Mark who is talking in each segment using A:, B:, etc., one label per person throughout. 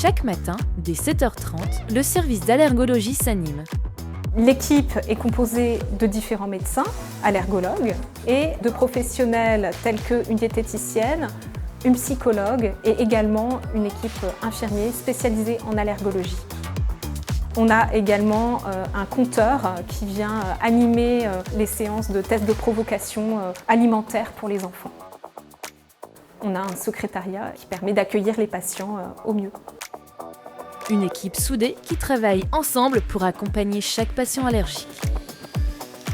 A: Chaque matin, dès 7h30, le service d'allergologie s'anime.
B: L'équipe est composée de différents médecins, allergologues, et de professionnels tels qu'une diététicienne, une psychologue et également une équipe infirmière spécialisée en allergologie. On a également un compteur qui vient animer les séances de tests de provocation alimentaire pour les enfants. On a un secrétariat qui permet d'accueillir les patients au mieux.
A: Une équipe soudée qui travaille ensemble pour accompagner chaque patient allergique.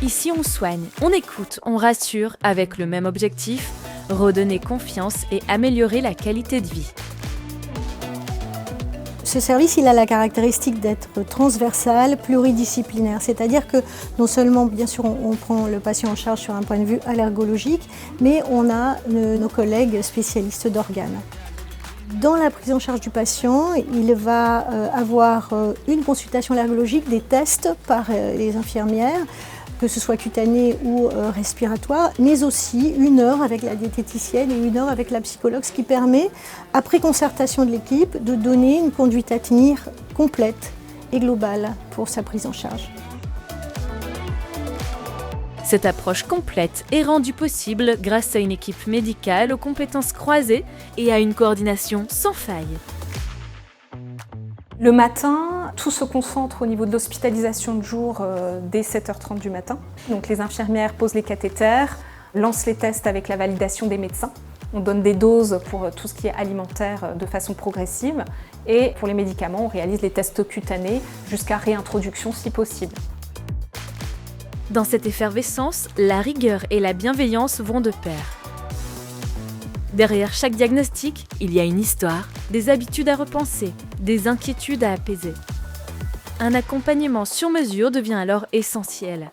A: Ici, on soigne, on écoute, on rassure avec le même objectif, redonner confiance et améliorer la qualité de vie.
C: Ce service, il a la caractéristique d'être transversal, pluridisciplinaire. C'est-à-dire que non seulement, bien sûr, on prend le patient en charge sur un point de vue allergologique, mais on a nos collègues spécialistes d'organes. Dans la prise en charge du patient, il va avoir une consultation allergologique, des tests par les infirmières, que ce soit cutané ou respiratoire, mais aussi 1 heure avec la diététicienne et 1 heure avec la psychologue, ce qui permet, après concertation de l'équipe, de donner une conduite à tenir complète et globale pour sa prise en charge.
A: Cette approche complète est rendue possible grâce à une équipe médicale aux compétences croisées et à une coordination sans faille.
B: Le matin, tout se concentre au niveau de l'hospitalisation de jour dès 7h30 du matin. Donc les infirmières posent les cathéters, lancent les tests avec la validation des médecins. On donne des doses pour tout ce qui est alimentaire de façon progressive. Et pour les médicaments, on réalise les tests cutanés jusqu'à réintroduction si possible.
A: Dans cette effervescence, la rigueur et la bienveillance vont de pair. Derrière chaque diagnostic, il y a une histoire, des habitudes à repenser, des inquiétudes à apaiser. Un accompagnement sur mesure devient alors essentiel.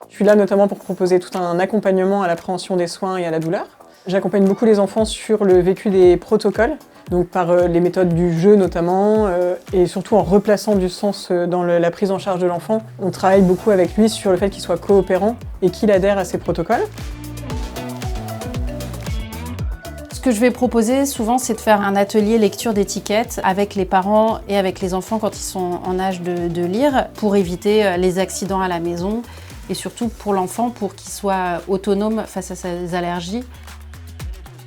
D: Je suis là notamment pour proposer tout un accompagnement à l'appréhension des soins et à la douleur. J'accompagne beaucoup les enfants sur le vécu des protocoles, donc par les méthodes du jeu notamment, et surtout en replaçant du sens dans la prise en charge de l'enfant. On travaille beaucoup avec lui sur le fait qu'il soit coopérant et qu'il adhère à ces protocoles.
E: Ce que je vais proposer souvent, c'est de faire un atelier lecture d'étiquettes avec les parents et avec les enfants quand ils sont en âge de lire, pour éviter les accidents à la maison et surtout pour l'enfant, pour qu'il soit autonome face à ses allergies.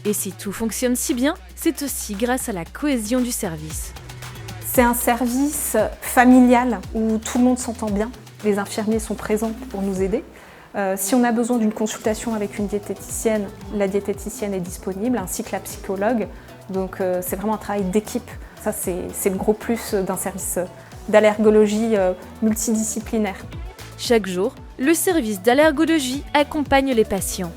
A: Et si tout fonctionne si bien, c'est aussi grâce à la cohésion du service.
B: C'est un service familial où tout le monde s'entend bien. Les infirmiers sont présents pour nous aider. Si on a besoin d'une consultation avec une diététicienne, la diététicienne est disponible, ainsi que la psychologue. Donc c'est vraiment un travail d'équipe. Ça, c'est le gros plus d'un service d'allergologie multidisciplinaire.
A: Chaque jour, le service d'allergologie accompagne les patients.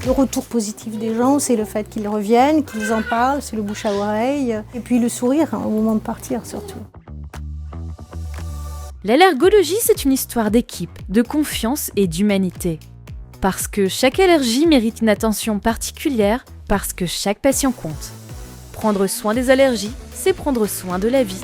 C: Le retour positif des gens, c'est le fait qu'ils reviennent, qu'ils en parlent, c'est le bouche à oreille. Et puis le sourire au moment de partir surtout.
A: L'allergologie, c'est une histoire d'équipe, de confiance et d'humanité. Parce que chaque allergie mérite une attention particulière, parce que chaque patient compte. Prendre soin des allergies, c'est prendre soin de la vie.